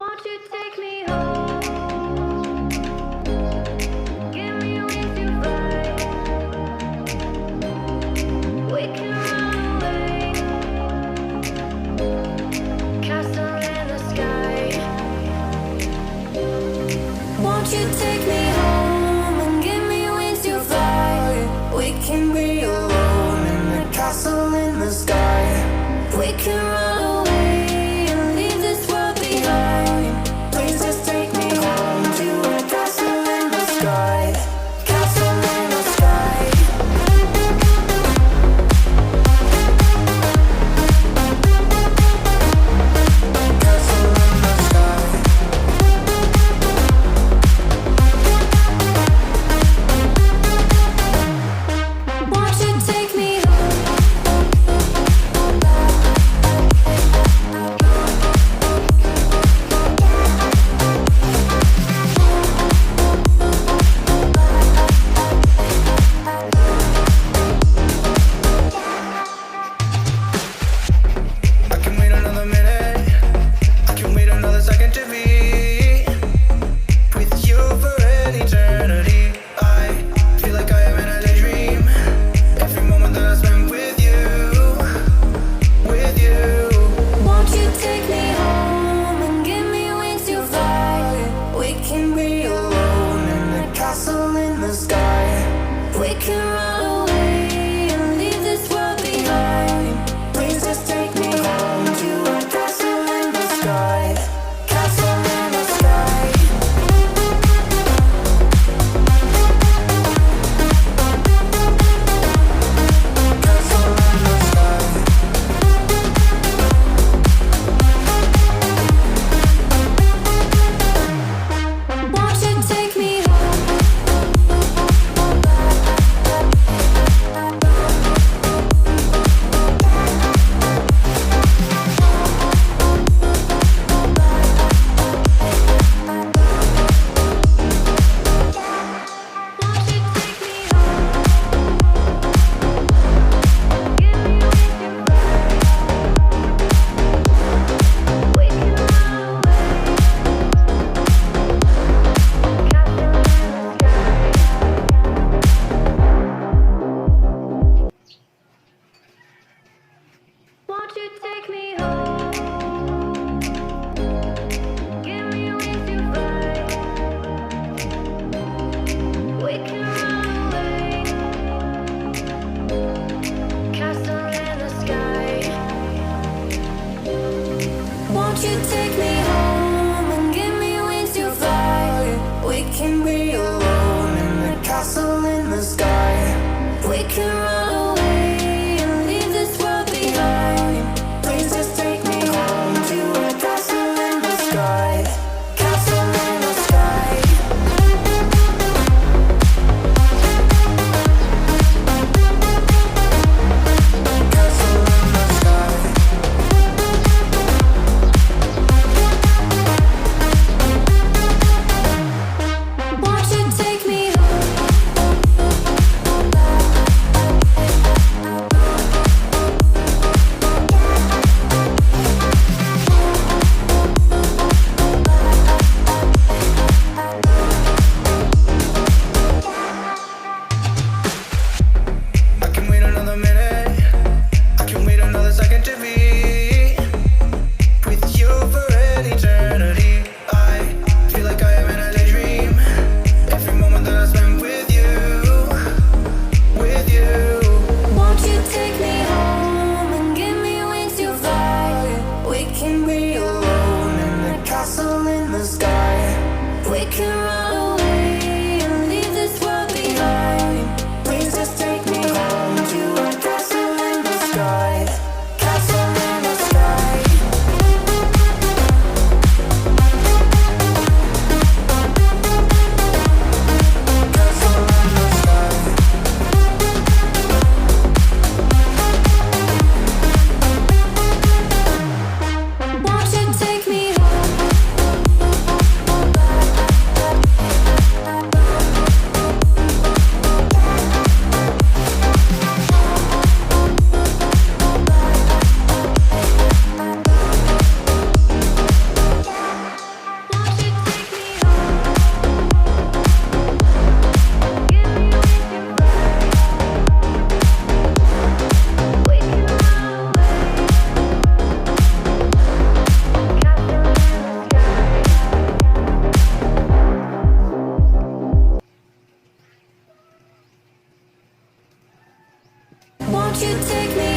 Won't you take me home? Give me wings to fly. We can run away. Castle in the sky. Won't you take me home and give me wings to fly? We can be alone in the castle in the sky. We can run away and leave this world behind. Please just take me home to a castle in the sky. Castle in the sky. Castle in the sky. Won't you take me I can wait another minute. I can wait another second to be with you for an eternity. I feel like I am in a daydream. Every moment that I spend with you, with you. Won't you take me home and give me wings to fly? We can be alone in the castle in the sky. We can run away and leave this world behind. Please just take me home to a castle in the sky. Castle in the sky. Castle in the sky. Won't you take me Won't you take me home? Give me wings to fly. We can run away. Castle in the sky. Won't you take me home and give me wings to fly? We can be alone in the castle in the sky. We can run away and leave this world behind. Please just take me home to a castle in the sky. Castle in the sky. Castle in the sky. Won't you take me I can wait another minute. I can wait another second to be with you for an eternity. I feel like I am in a daydream. Every moment that I spend with you, with you. Won't you take me home and give me wings to fly? We can be alone in the castle in the sky. We can run away and leave this world behind. Please just take me home to a castle in the sky. Castle in the sky. Castle in the sky. you take me